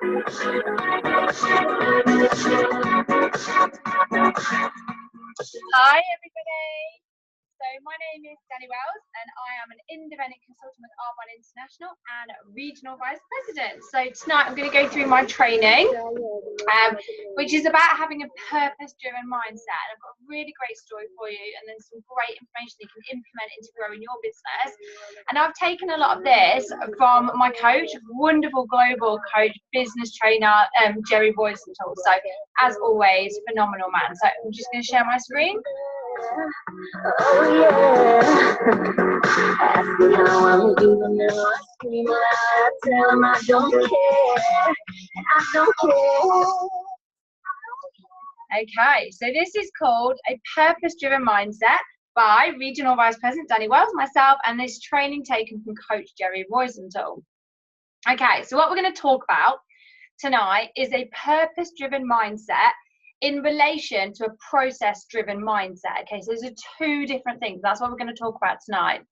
Hi everybody. So my name is Danny Wells and I am an independent consultant with Arbonne International and regional vice president. So tonight I'm going to go through my training, which is about having a purpose-driven mindset. And I've got a really great story for you and then some great information you can implement into growing your business. And I've taken a lot of this from my coach, wonderful global coach, business trainer, Jerry Boysenthal. So as always, phenomenal man. So I'm just going to share my screen. Oh yeah. Ask me how I'm doing and I scream loud. I tell him I don't care. I don't care. Okay, so this is called A Purpose-Driven Mindset by Regional Vice President Danny Wells, myself, and this training taken from Coach Jerry Boysenthal. Okay, so what we're going to talk about tonight is a purpose-driven mindset in relation to a process-driven mindset. Okay, so those are two different things. That's what we're going to talk about tonight.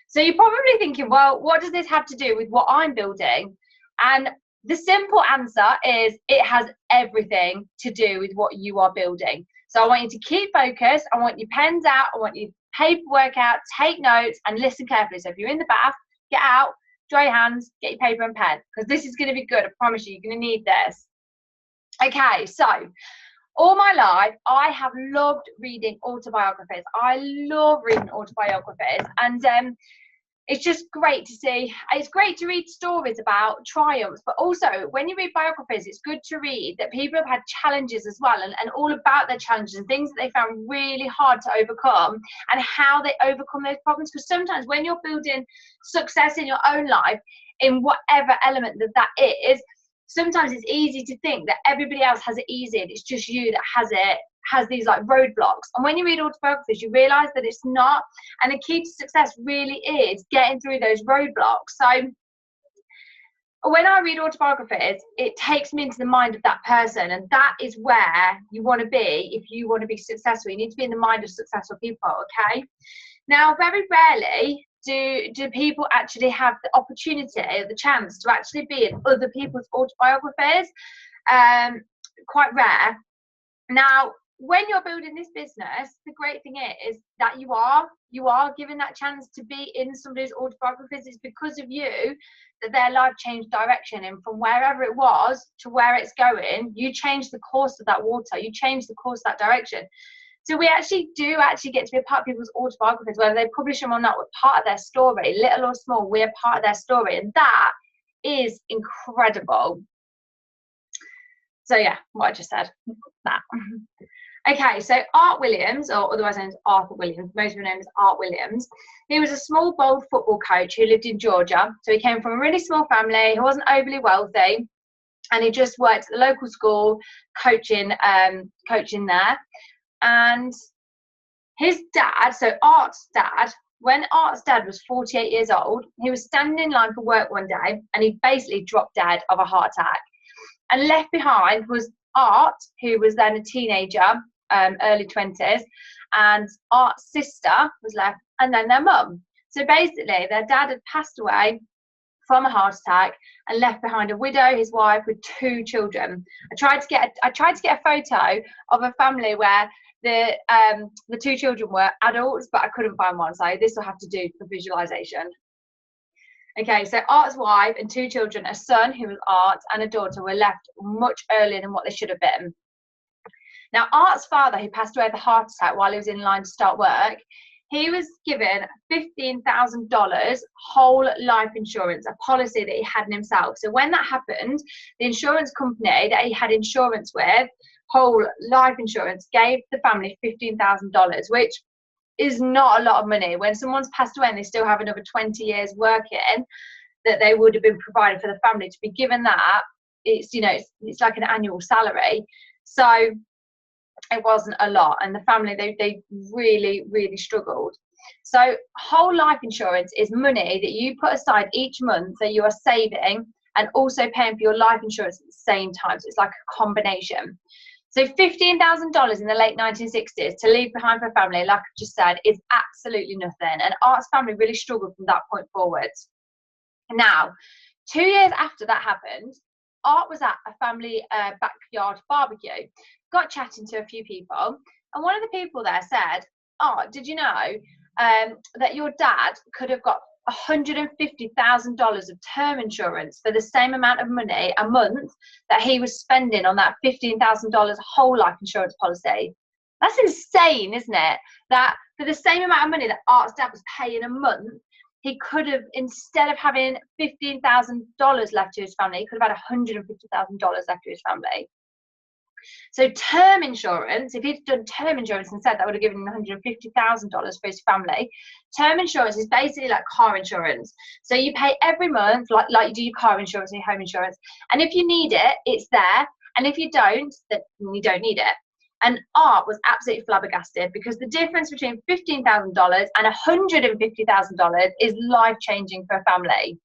So you're probably thinking, well, what does this have to do with what I'm building? And the simple answer is it has everything to do with what you are building. So I want you to keep focused. I want your pens out. I want your paperwork out. Take notes and listen carefully. So if you're in the bath, get out, dry your hands, get your paper and pen, because this is going to be good. I promise you, you're going to need this. Okay, so all my life, I have loved reading autobiographies. I love reading autobiographies, and it's just great to see. It's great to read stories about triumphs, but also when you read biographies, it's good to read that people have had challenges as well, and all about their challenges and things that they found really hard to overcome and how they overcome those problems. Because sometimes when you're building success in your own life, in whatever element that is, sometimes it's easy to think that everybody else has it easy and it's just you that has these like roadblocks. And when you read autobiographies, you realize that it's not. And the key to success really is getting through those roadblocks. So when I read autobiographies, it takes me into the mind of that person, and that is where you want to be if you want to be successful. You need to be in the mind of successful people. Okay, now very rarely do people actually have the opportunity or the chance to actually be in other people's autobiographies. Quite rare. Now, when you're building this business, the great thing is that you are given that chance to be in somebody's autobiographies. It's because of you that their life changed direction, and from wherever it was to where it's going, you changed the course of that water, you changed the course of that direction. So we actually get to be a part of people's autobiographies, whether they publish them or not. We're part of their story, little or small. We're part of their story, and that is incredible. So yeah, what I just said, that. Okay, so Art Williams, or otherwise known as Arthur Williams, most of his name is Art Williams. He was a small, bold football coach who lived in Georgia. So he came from a really small family. He wasn't overly wealthy, and he just worked at the local school, coaching there. And his dad, so Art's dad, when Art's dad was 48 years old, he was standing in line for work one day and he basically dropped dead of a heart attack. And left behind was Art, who was then a teenager, early 20s, and Art's sister was left, and then their mum. So basically their dad had passed away from a heart attack and left behind a widow, his wife, with 2 children. I tried to get a photo of a family where the 2 children were adults, but I couldn't find one, so this will have to do for visualization. Okay, so Art's wife and 2 children, a son who was Art and a daughter, were left much earlier than what they should have been. Now, Art's father, who passed away of a heart attack while he was in line to start work, he was given $15,000 whole life insurance, a policy that he had in himself. So when that happened, the insurance company that he had insurance with, whole life insurance, gave the family $15,000, which is not a lot of money. When someone's passed away and they still have another 20 years working, that they would have been provided for the family, to be given that, it's like an annual salary. So it wasn't a lot, and the family, they really, really struggled. So whole life insurance is money that you put aside each month that you are saving and also paying for your life insurance at the same time. So it's like a combination. So $15,000 in the late 1960s to leave behind for a family, like I just said, is absolutely nothing. And Art's family really struggled from that point forwards. Now, 2 years after that happened, Art was at a family backyard barbecue, got chatting to a few people, and one of the people there said, "Art, did you know that your dad could have got $150,000 of term insurance for the same amount of money a month that he was spending on that $15,000 whole life insurance policy?" That's insane, isn't it? That for the same amount of money that Art's dad was paying a month, he could have, instead of having $15,000 left to his family, he could have had $150,000 left to his family. So term insurance, if he'd done term insurance instead, that would have given him $150,000 for his family. Term insurance is basically like car insurance. So you pay every month, like you do your car insurance and your home insurance. And if you need it, it's there. And if you don't, then you don't need it. And Art was absolutely flabbergasted because the difference between $15,000 and $150,000 is life-changing for a family.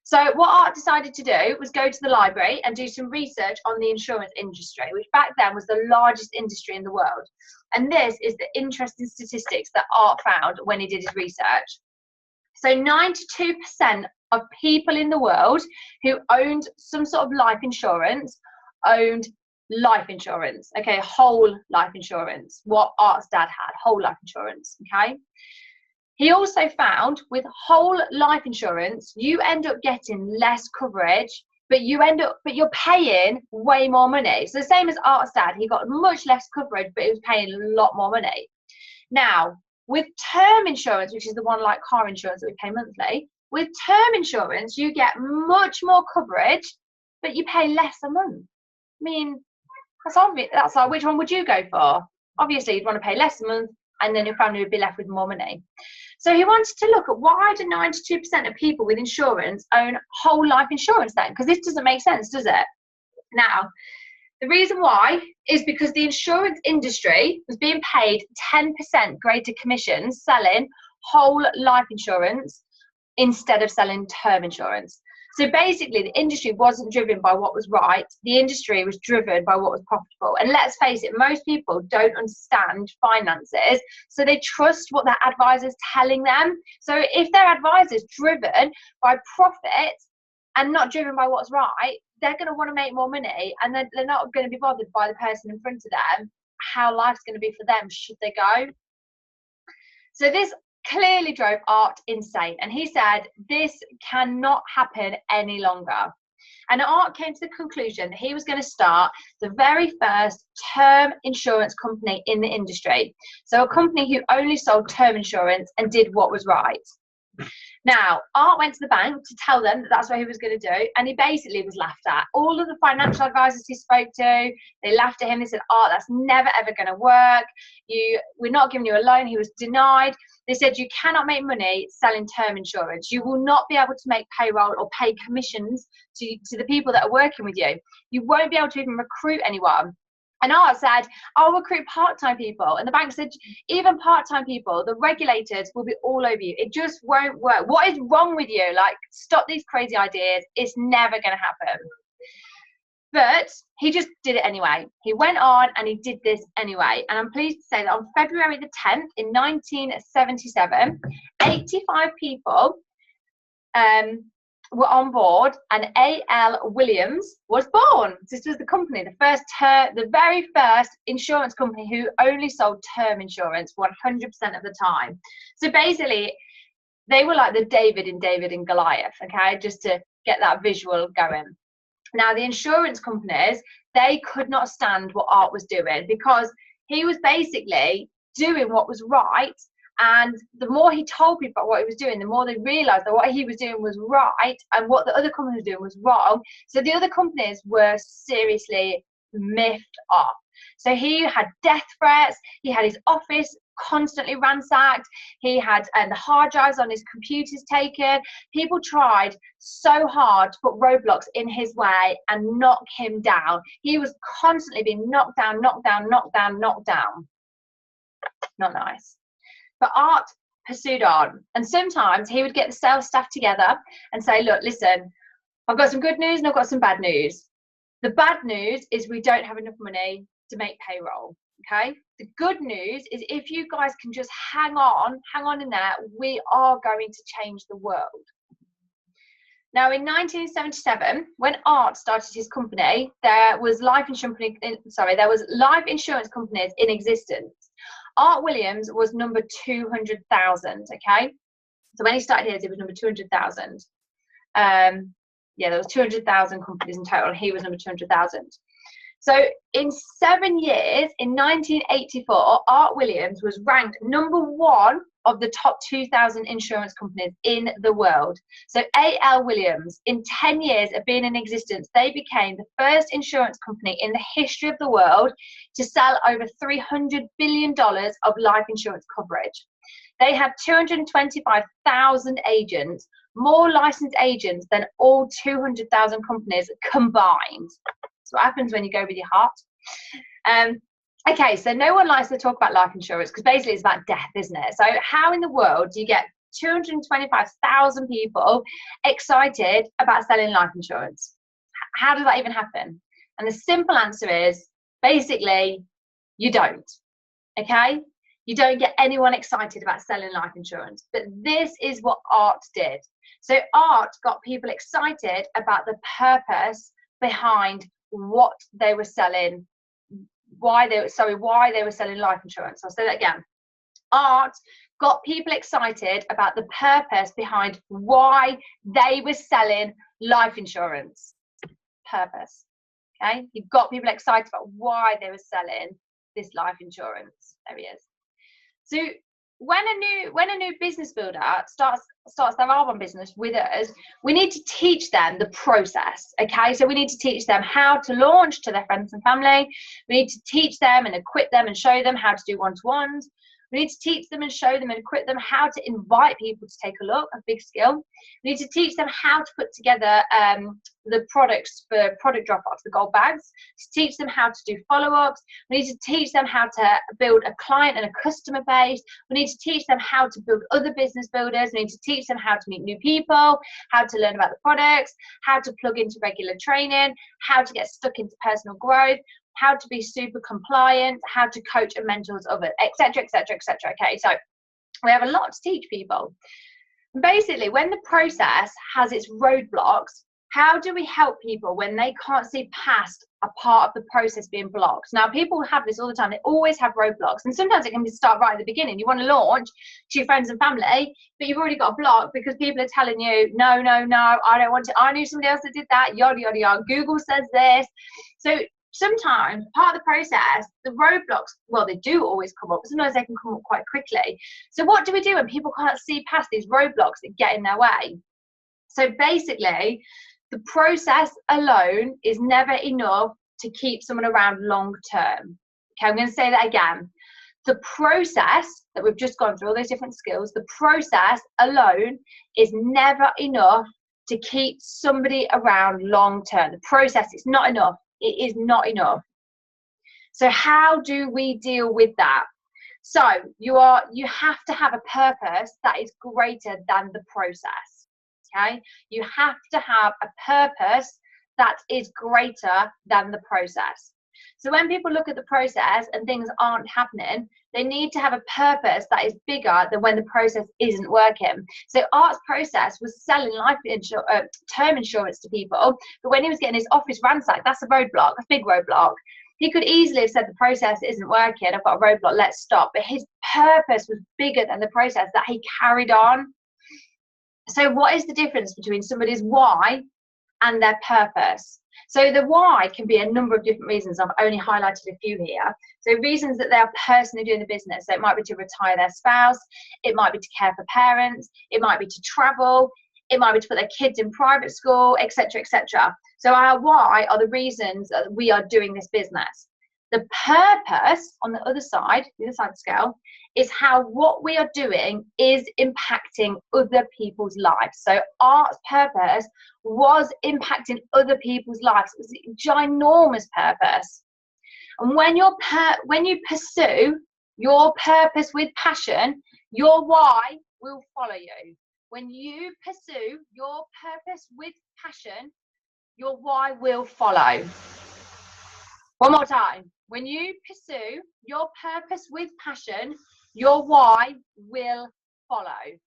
So what Art decided to do was go to the library and do some research on the insurance industry, which back then was the largest industry in the world. And this is the interesting statistics that Art found when he did his research. So 92% of people in the world who owned some sort of life insurance owned life insurance, okay, whole life insurance, what Art's dad had, whole life insurance, okay. He also found with whole life insurance, you end up getting less coverage, but you're paying way more money. So the same as Art's dad, he got much less coverage, but he was paying a lot more money. Now, with term insurance, which is the one like car insurance that we pay monthly, with term insurance, you get much more coverage, but you pay less a month. I mean, that's obvious. That's like, which one would you go for? Obviously, you'd want to pay less a month, and then your family would be left with more money. So he wanted to look at why do 92% of people with insurance own whole life insurance then? Because this doesn't make sense, does it? Now, the reason why is because the insurance industry was being paid 10% greater commissions selling whole life insurance instead of selling term insurance. So basically, the industry wasn't driven by what was right. The industry was driven by what was profitable. And let's face it, most people don't understand finances, so they trust what their advisor's telling them. So if their advisor's driven by profit and not driven by what's right, they're going to want to make more money, and they're not going to be bothered by the person in front of them, how life's going to be for them should they go. So this clearly drove Art insane, and he said this cannot happen any longer. And Art came to the conclusion that he was going to start the very first term insurance company in the industry. So a company who only sold term insurance and did what was right. Now, Art went to the bank to tell them that that's what he was going to do, and he basically was laughed at. All of the financial advisors he spoke to, they laughed at him. They said, "Art, that's never ever going to work. We're not giving you a loan." He was denied. They said, "You cannot make money selling term insurance. You will not be able to make payroll or pay commissions to the people that are working with you. You won't be able to even recruit anyone." And Art said, "I'll recruit part-time people." And the bank said, "Even part-time people, the regulators will be all over you. It just won't work. What is wrong with you? Like, stop these crazy ideas. It's never going to happen." But he just did it anyway. He went on and he did this anyway. And I'm pleased to say that on February the 10th in 1977, 85 people were on board, and A.L. Williams was born. This was the company, the very first insurance company who only sold term insurance 100% of the time. So basically, they were like the David and Goliath, okay, just to get that visual going. Now, the insurance companies, they could not stand what Art was doing, because he was basically doing what was right. And the more he told people about what he was doing, the more they realised that what he was doing was right and what the other companies were doing was wrong. So the other companies were seriously miffed off. So he had death threats. He had his office constantly ransacked. He had the hard drives on his computers taken. People tried so hard to put roadblocks in his way and knock him down. He was constantly being knocked down, knocked down, knocked down, knocked down. Not nice. But Art pursued on, and sometimes he would get the sales staff together and say, "Look, listen, I've got some good news and I've got some bad news. The bad news is we don't have enough money to make payroll, okay? The good news is if you guys can just hang on in there, we are going to change the world." Now, in 1977, when Art started his company, there was life insurance companies in existence. Art Williams was number 200,000. Okay, so when he started his, it was number 200,000. Yeah, there was 200,000 companies in total, and he was number 200,000. So in 7 years, in 1984, Art Williams was ranked number 1 of the top 2,000 insurance companies in the world. So A.L. Williams, in 10 years of being in existence, they became the first insurance company in the history of the world to sell over $300 billion of life insurance coverage. They have 225,000 agents, more licensed agents than all 200,000 companies combined. That's what happens when you go with your heart. Okay, so no one likes to talk about life insurance because basically it's about death, isn't it? So how in the world do you get 225,000 people excited about selling life insurance? How does that even happen? And the simple answer is basically you don't. Okay? You don't get anyone excited about selling life insurance. But this is what Art did. So Art got people excited about the purpose behind what they were selling, why they were selling life insurance. I'll say that again. Art got people excited about the purpose behind why they were selling life insurance. Purpose. Okay? He got people excited about why they were selling this life insurance. There he is. So when a new business builder starts their R1 business with us, we need to teach them the process. Okay, so we need to teach them how to launch to their friends and family. We need to teach them and equip them and show them how to do one-to-ones. We need to teach them and show them and equip them how to invite people to take a look, a big skill. We need to teach them how to put together the products for product drop-offs, the gold bags, to teach them how to do follow-ups. We need to teach them how to build a client and a customer base. We need to teach them how to build other business builders. We need to teach them how to meet new people, how to learn about the products, how to plug into regular training, how to get stuck into personal growth, how to be super compliant, how to coach and mentor others, etc., etc., etc. Okay, so we have a lot to teach people. Basically, when the process has its roadblocks, how do we help people when they can't see past a part of the process being blocked? Now, people have this all the time. They always have roadblocks, and sometimes it can start right at the beginning. You want to launch to your friends and family, but you've already got a block because people are telling you, no, I don't want to. I knew somebody else that did that, yada, yada, yada. Google says this. So sometimes part of the process, the roadblocks, well, they do always come up, but sometimes they can come up quite quickly. So what do we do when people can't see past these roadblocks that get in their way? So basically, the process alone is never enough to keep someone around long term. Okay, I'm going to say that again. The process that we've just gone through, all those different skills, the process alone is never enough to keep somebody around long term. The process is not enough. It is not enough. So how do we deal with that? So you have to have a purpose that is greater than the process. Okay, you have to have a purpose that is greater than the process. So when people look at the process and things aren't happening, they need to have a purpose that is bigger than when the process isn't working. So Art's process was selling term insurance to people, but when he was getting his office ransacked, that's a roadblock, a big roadblock. He could easily have said the process isn't working, I've got a roadblock, let's stop. But his purpose was bigger than the process that he carried on. So what is the difference between somebody's why and their purpose? So the why can be a number of different reasons. I've only highlighted a few here. So reasons that they are personally doing the business. So it might be to retire their spouse. It might be to care for parents. It might be to travel. It might be to put their kids in private school, etc., etc. So our why are the reasons that we are doing this business. The purpose on the other side of the scale, is how what we are doing is impacting other people's lives. So Art's purpose was impacting other people's lives. It was a ginormous purpose. And when you pursue your purpose with passion, your why will follow you. When you pursue your purpose with passion, your why will follow. One more time. When you pursue your purpose with passion, your why will follow.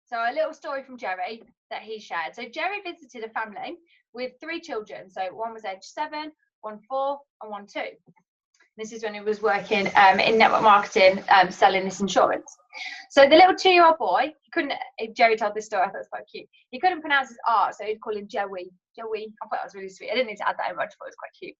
So a little story from Jerry. that he shared. So Jerry visited a family with 3 children. So one was age 7, one 4, and one 2. This is when he was working in network marketing, selling this insurance. So the little 2-year-old boy, Jerry told this story, I thought it was quite cute. He couldn't pronounce his R, so he'd call him Joey. Joey, I thought that was really sweet. I didn't need to add that in, but I just thought it was quite cute.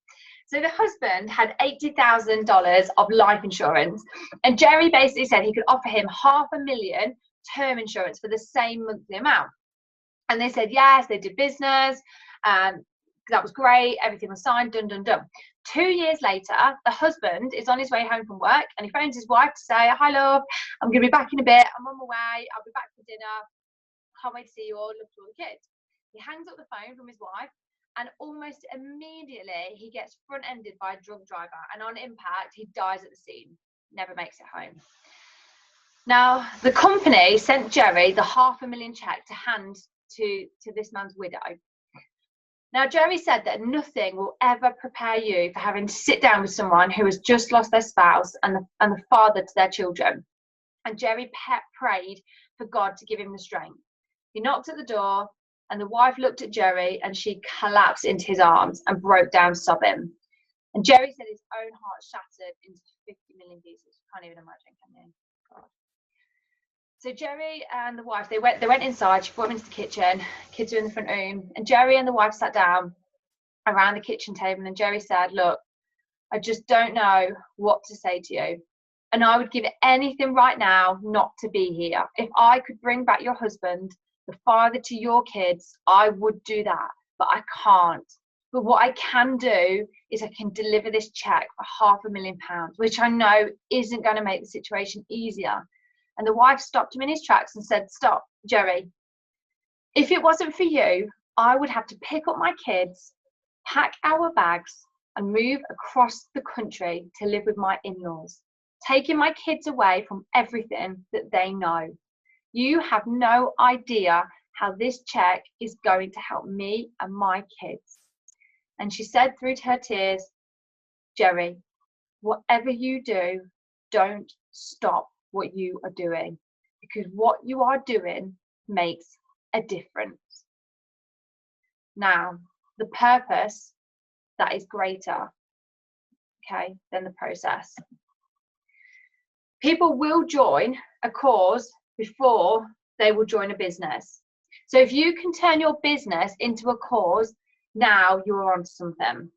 So the husband had $80,000 of life insurance, and Jerry basically said he could offer him $500,000 term insurance for the same monthly amount. And they said yes, they did business, that was great, everything was signed, done. 2 years later, the husband is on his way home from work, and he phones his wife to say, hi love, I'm going to be back in a bit, I'm on my way, I'll be back for dinner, can't wait to see you all, love to all the kids. He hangs up the phone from his wife, and almost immediately he gets front-ended by a drunk driver, and on impact he dies at the scene, never makes it home. Now the company sent Jerry the $500,000 check to hand to this man's widow. Now, Jerry said that nothing will ever prepare you for having to sit down with someone who has just lost their spouse and the father to their children. And Jerry prayed for God to give him the strength. He knocked at the door, and the wife looked at Jerry, and she collapsed into his arms and broke down sobbing. And Jerry said his own heart shattered into 50 million pieces. You can't even imagine, can you? God. So Jerry and the wife, they went inside. She brought him into the kitchen. Kids are in the front room, and Jerry and the wife sat down around the kitchen table, and Jerry said, look, I just don't know what to say to you, and I would give anything right now not to be here. If I could bring back your husband, the father to your kids, I would do that, but I can't. But what I can do is I can deliver this check for £500,000, which I know isn't going to make the situation easier. And the wife stopped him in his tracks and said, stop, Jerry. If it wasn't for you, I would have to pick up my kids, pack our bags, and move across the country to live with my in-laws, taking my kids away from everything that they know. You have no idea how this check is going to help me and my kids. And she said through her tears, Jerry, whatever you do, don't stop what you are doing, because what you are doing makes a difference. Now, the purpose, that is greater, okay, than the process. People will join a cause before they will join a business. So if you can turn your business into a cause, now you're onto something.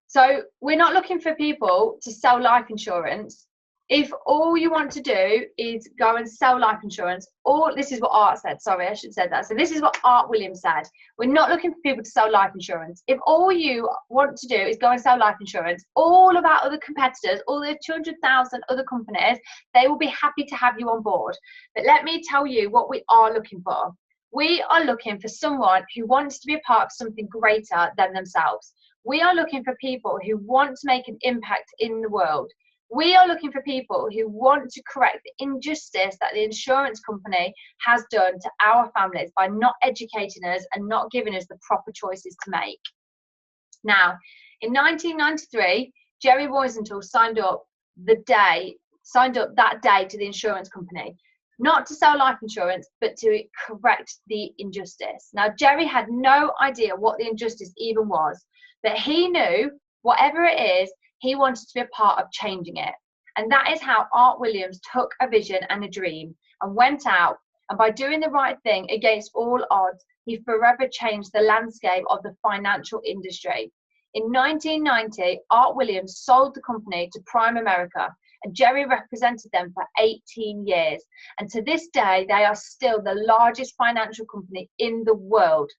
So we're not looking for people to sell life insurance. If all you want to do is go and sell life insurance, or this is what Art said, sorry, I should have said that. So this is what Art Williams said. We're not looking for people to sell life insurance. If all you want to do is go and sell life insurance, all of our other competitors, all the 200,000 other companies, they will be happy to have you on board. But let me tell you what we are looking for. We are looking for someone who wants to be a part of something greater than themselves. We are looking for people who want to make an impact in the world. We are looking for people who want to correct the injustice that the insurance company has done to our families by not educating us and not giving us the proper choices to make. Now, in 1993, Jerry Rosenthal signed up that day to the insurance company, not to sell life insurance, but to correct the injustice. Now, Jerry had no idea what the injustice even was, but he knew whatever it is, he wanted to be a part of changing it. And that is how Art Williams took a vision and a dream and went out, and by doing the right thing against all odds, he forever changed the landscape of the financial industry. In 1990, Art Williams sold the company to Prime America, and Jerry represented them for 18 years. And to this day, they are still the largest financial company in the world.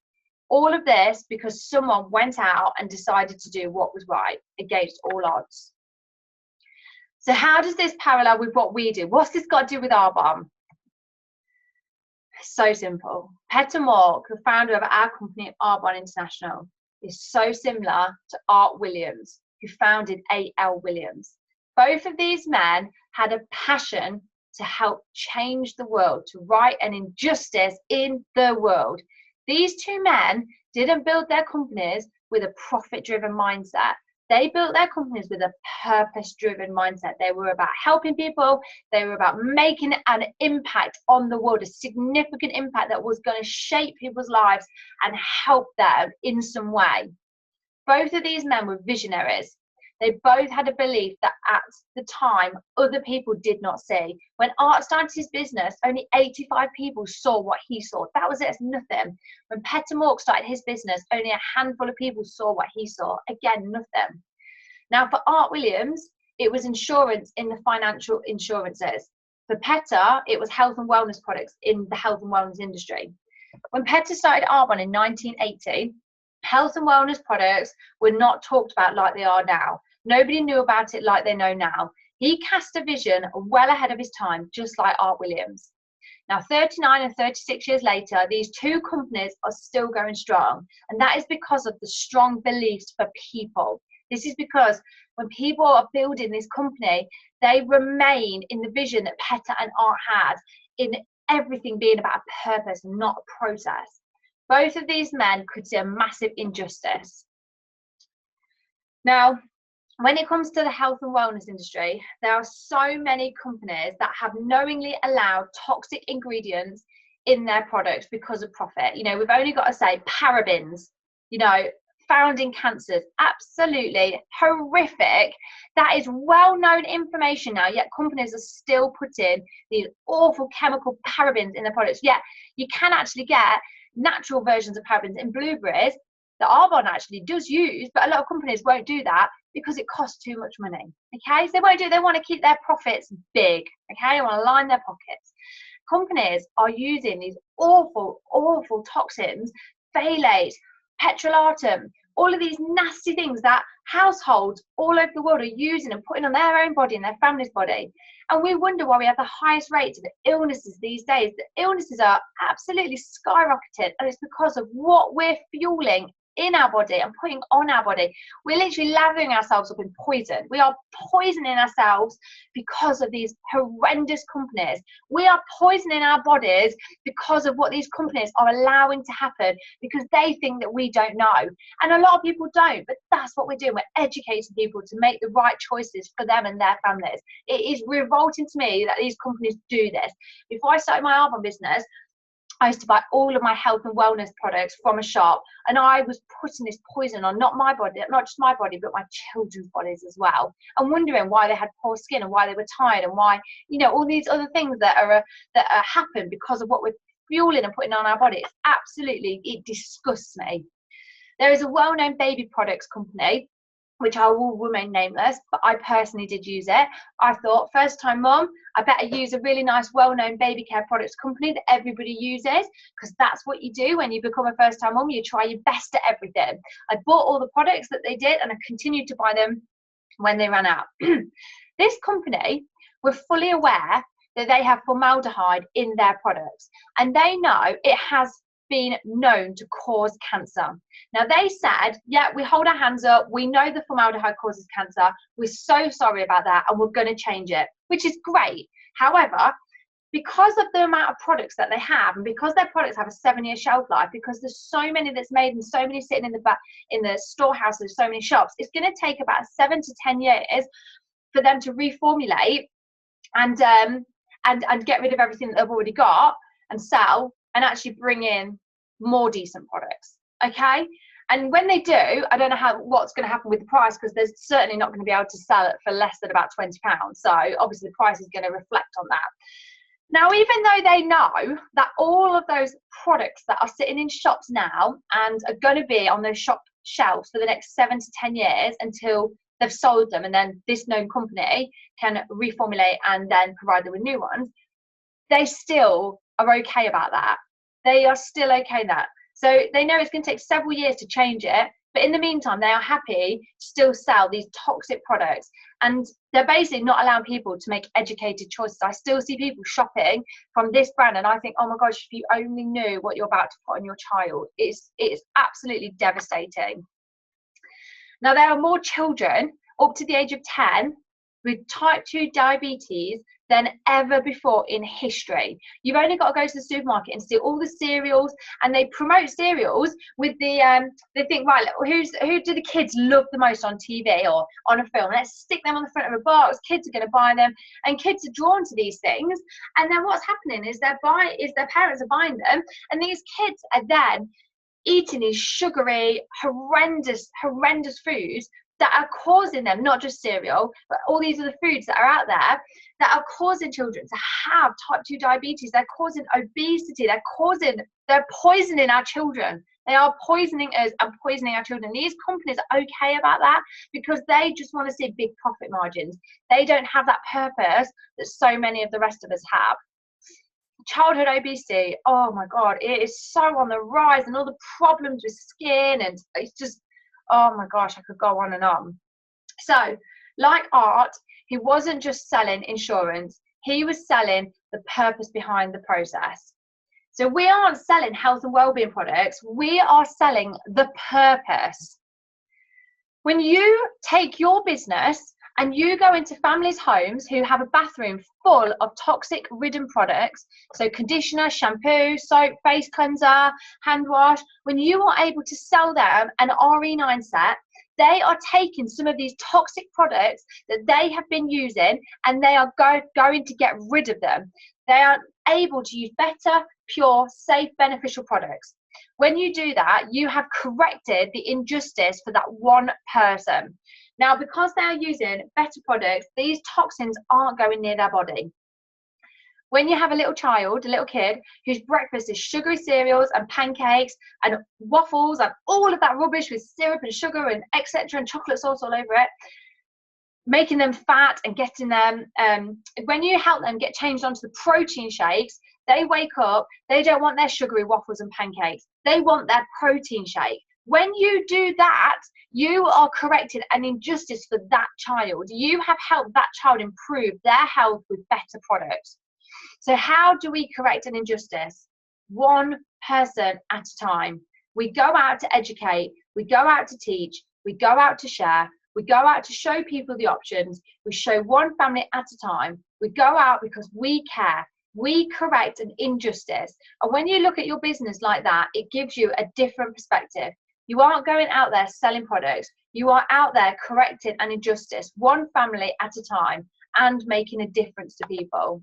All of this because someone went out and decided to do what was right against all odds. So how does this parallel with what we do? What's this got to do with Arbonne? So simple. Peter Moore, the founder of our company, Arbonne International, is so similar to Art Williams, who founded A.L. Williams. Both of these men had a passion to help change the world, to right an injustice in the world. These two men didn't build their companies with a profit-driven mindset. They built their companies with a purpose-driven mindset. They were about helping people. They were about making an impact on the world, a significant impact that was going to shape people's lives and help them in some way. Both of these men were visionaries. They both had a belief that at the time other people did not see. When Art started his business, only 85 people saw what he saw. That was it, it's nothing. When Peter Mork started his business, only a handful of people saw what he saw. Again, nothing. Now for Art Williams, it was insurance in the financial insurances. For Peter, it was health and wellness products in the health and wellness industry. When Peter started Arbonne in 1980, health and wellness products were not talked about like they are now. Nobody knew about it like they know now. He cast a vision well ahead of his time, just like Art Williams. Now, 39 and 36 years later, these two companies are still going strong. And that is because of the strong beliefs for people. This is because when people are building this company, they remain in the vision that Peter and Art had, in everything being about a purpose, not a process. Both of these men could see a massive injustice. Now, when it comes to the health and wellness industry, there are so many companies that have knowingly allowed toxic ingredients in their products because of profit. You know, we've only got to say parabens, you know, found in cancers, absolutely horrific. That is well-known information now, yet companies are still putting these awful chemical parabens in their products. Yet you can actually get natural versions of parabens in blueberries that Arbonne actually does use, but a lot of companies won't do that because it costs too much money. Okay, so they won't do it. They want to keep their profits big. Okay, they want to line their pockets. Companies are using these awful toxins, phthalates, petrolatum, all of these nasty things that households all over the world are using and putting on their own body and their family's body. And we wonder why we have the highest rates of illnesses these days. The illnesses are absolutely skyrocketed, and it's because of what we're fueling in our body and putting on our body. We're literally lathering ourselves up in poison. We are poisoning ourselves because of these horrendous companies. We are poisoning our bodies because of what these companies are allowing to happen, because they think that we don't know. And a lot of people don't, but that's what we're doing. We're educating people to make the right choices for them and their families. It is revolting to me that these companies do this. Before I started my Arbonne business, I used to buy all of my health and wellness products from a shop, and I was putting this poison on not my body, not just my body, but my children's bodies as well, and wondering why they had poor skin and why they were tired and why, you know, all these other things that happen because of what we're fueling and putting on our bodies. Absolutely, it disgusts me. There is a well-known baby products company, which I will remain nameless, but I personally did use it. I thought, first time mum, I better use a really nice well-known baby care products company that everybody uses, because that's what you do when you become a first time mum. You try your best at everything. I bought all the products that they did, and I continued to buy them when they ran out. This company were fully aware that they have formaldehyde in their products, and they know it has been known to cause cancer. Now they said, yeah, we hold our hands up, we know the formaldehyde causes cancer, we're so sorry about that, and we're going to change it, which is great. However, because of the amount of products that they have, and because their products have a 7-year shelf life, because there's so many that's made and so many sitting in the storehouses, so many shops, it's going to take about 7 to 10 years for them to reformulate and get rid of everything that they've already got and sell, and actually bring in more decent products. Okay, and when they do, I don't know what's going to happen with the price, because they're certainly not going to be able to sell it for less than about £20. So obviously the price is going to reflect on that. Now, even though they know that all of those products that are sitting in shops now and are going to be on those shop shelves for the next 7 to 10 years until they've sold them, and then this known company can reformulate and then provide them with new ones, they still are okay about that. They are still okay with that. So they know it's going to take several years to change it, but in the meantime, they are happy to still sell these toxic products. And they're basically not allowing people to make educated choices. I still see people shopping from this brand, and I think, oh my gosh, if you only knew what you're about to put on your child. It's absolutely devastating. Now, there are more children up to the age of 10 with type 2 diabetes than ever before in history. You've only got to go to the supermarket and see all the cereals, and they promote cereals with the they think, right, who do the kids love the most on TV or on a film? Let's stick them on the front of a box. Kids are going to buy them, and kids are drawn to these things. And then what's happening is their parents are buying them, and these kids are then eating these sugary, horrendous foods that are causing them, not just cereal, but all these other foods that are out there that are causing children to have type 2 diabetes. They're causing obesity. They're poisoning our children. They are poisoning us and poisoning our children. These companies are okay about that because they just want to see big profit margins. They don't have that purpose that so many of the rest of us have. Childhood obesity, oh my God, it is so on the rise, and all the problems with skin, and it's just, oh my gosh, I could go on and on. So, like Art, he wasn't just selling insurance, he was selling the purpose behind the process. So we aren't selling health and wellbeing products, we are selling the purpose. When you take your business and you go into families' homes who have a bathroom full of toxic ridden products, so conditioner, shampoo, soap, face cleanser, hand wash, when you are able to sell them an RE9 set, they are taking some of these toxic products that they have been using, and they are going to get rid of them. They are able to use better, pure, safe, beneficial products. When you do that, you have corrected the injustice for that one person. Now, because they are using better products, these toxins aren't going near their body. When you have a little child, a little kid, whose breakfast is sugary cereals and pancakes and waffles and all of that rubbish with syrup and sugar and etc. and chocolate sauce all over it, making them fat and getting them, when you help them get changed onto the protein shakes, they wake up, they don't want their sugary waffles and pancakes. They want their protein shake. When you do that, you are correcting an injustice for that child. You have helped that child improve their health with better products. So how do we correct an injustice? One person at a time. We go out to educate, we go out to teach, we go out to share, we go out to show people the options, we show one family at a time. We go out because we care. We correct an injustice. And when you look at your business like that, it gives you a different perspective. You aren't going out there selling products. You are out there correcting an injustice, one family at a time, and making a difference to people.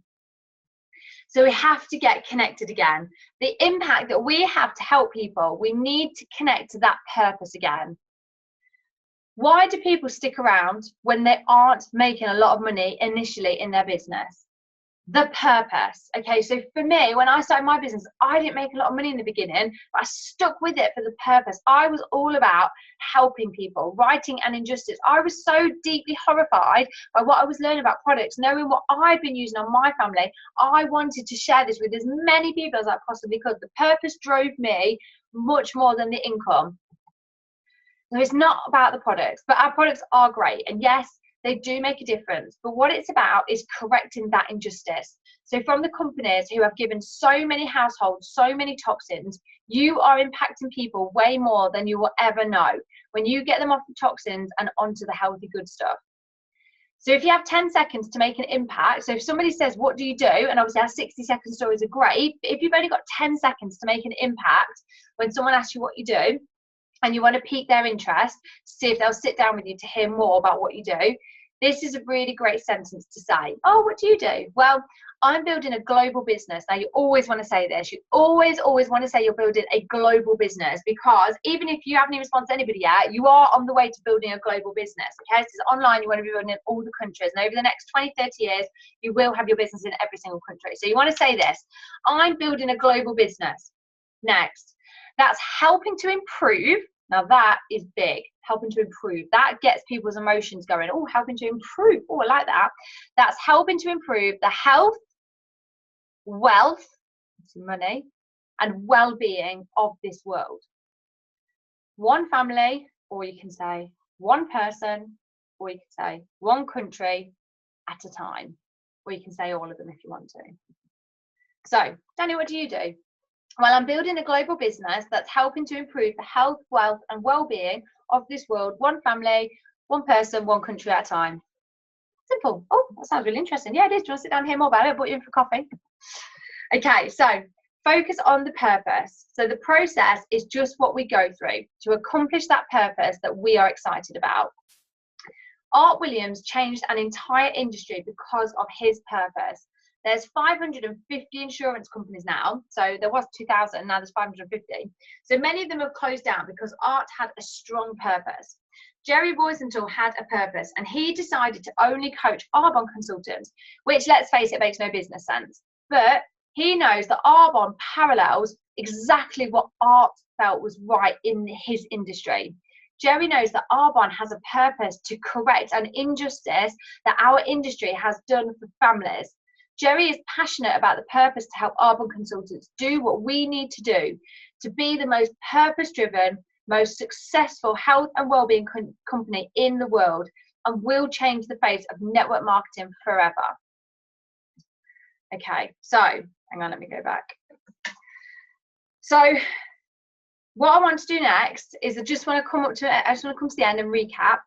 So we have to get connected again. The impact that we have to help people, we need to connect to that purpose again. Why do people stick around when they aren't making a lot of money initially in their business? The purpose. Okay, so for me, when I started my business, I didn't make a lot of money in the beginning, but I stuck with it for the purpose. I was all about helping people, righting an injustice. I was so deeply horrified by what I was learning about products, knowing what I'd been using on my family. I wanted to share this with as many people as I possibly could. The purpose drove me much more than the income. So it's not about the products, but our products are great. And yes, they do make a difference, but what it's about is correcting that injustice. So from the companies who have given so many households so many toxins, you are impacting people way more than you will ever know when you get them off the toxins and onto the healthy good stuff. So if you have 10 seconds to make an impact, so if somebody says, what do you do? And obviously our 60-second stories are great, but if you've only got 10 seconds to make an impact when someone asks you what you do, and you want to pique their interest, see if they'll sit down with you to hear more about what you do, this is a really great sentence to say. Oh, what do you do? Well, I'm building a global business. Now, you always want to say this. You always want to say you're building a global business, because even if you haven't even sponsored anybody yet, you are on the way to building a global business. Okay, so it's online. You want to be building in all the countries. And over the next 20, 30 years, you will have your business in every single country. So you want to say this. I'm building a global business. Next, that's helping to improve. Now that is big, helping to improve. That gets people's emotions going. Oh, helping to improve. Oh, I like that. That's helping to improve the health, wealth, money, and well-being of this world. One family, or you can say one person, or you can say one country at a time, or you can say all of them if you want to. So, Danny, what do you do? Well, I'm building a global business that's helping to improve the health, wealth, and well-being of this world, one family, one person, one country at a time. Simple. Oh, that sounds really interesting. Yeah, it is. Do you want to sit down and hear more about it? I brought you in for coffee. Okay, so focus on the purpose. So the process is just what we go through to accomplish that purpose that we are excited about. Art Williams changed an entire industry because of his purpose. There's 550 insurance companies now. So there was 2,000, now there's 550. So many of them have closed down because Art had a strong purpose. Jerry Rosenthal had a purpose, and he decided to only coach Arbonne consultants, which, let's face it, makes no business sense. But he knows that Arbonne parallels exactly what Art felt was right in his industry. Jerry knows that Arbonne has a purpose to correct an injustice that our industry has done for families. Jerry is passionate about the purpose to help Arbonne consultants do what we need to do to be the most purpose-driven, most successful health and wellbeing company in the world, and will change the face of network marketing forever. Okay, so hang on, let me go back. So what I want to do next is I just want to come to the end and recap.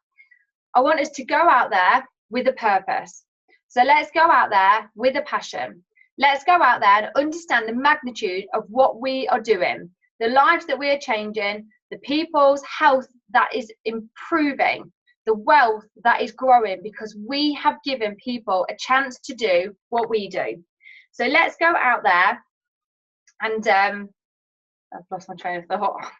I want us to go out there with a purpose. So let's go out there with a passion. Let's go out there and understand the magnitude of what we are doing, the lives that we are changing, the people's health that is improving, the wealth that is growing because we have given people a chance to do what we do. So let's go out there and I've lost my train of thought.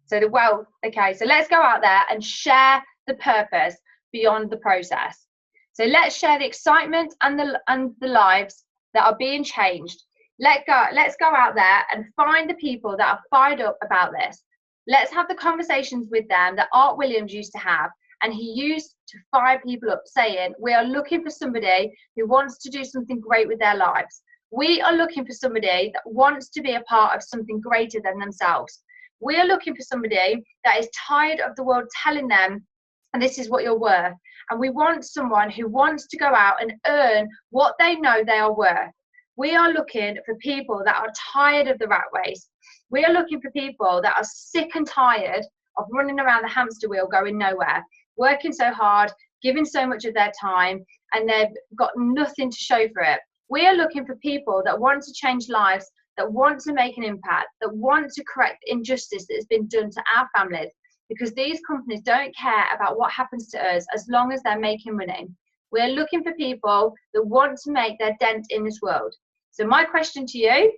So the wealth, okay, so let's go out there and share the purpose beyond the process. So let's share the excitement and the lives that are being changed. Let's go out there and find the people that are fired up about this. Let's have the conversations with them that Art Williams used to have, and he used to fire people up, saying, we are looking for somebody who wants to do something great with their lives. We are looking for somebody that wants to be a part of something greater than themselves. We are looking for somebody that is tired of the world telling them, and this is what you're worth. And we want someone who wants to go out and earn what they know they are worth. We are looking for people that are tired of the rat race. We are looking for people that are sick and tired of running around the hamster wheel going nowhere, working so hard, giving so much of their time, and they've got nothing to show for it. We are looking for people that want to change lives, that want to make an impact, that want to correct injustice that has been done to our families, because these companies don't care about what happens to us as long as they're making money. We're looking for people that want to make their dent in this world. So my question to you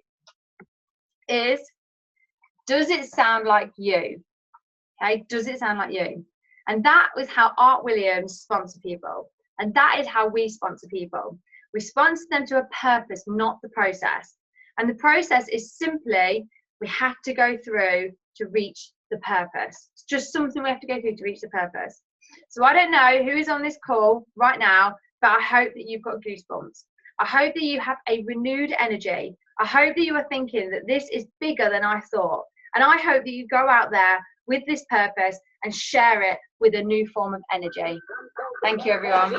is, does it sound like you? Okay, does it sound like you? And that was how Art Williams sponsored people. And that is how we sponsor people. We sponsor them to a purpose, not the process. And the process is simply, we have to go through to reach the purpose. It's just something we have to go through to reach the purpose. So I don't know who is on this call right now, but I hope that you've got goosebumps. I hope that you have a renewed energy. I hope that you are thinking that this is bigger than I thought. And I hope that you go out there with this purpose and share it with a new form of energy. Thank you, everyone.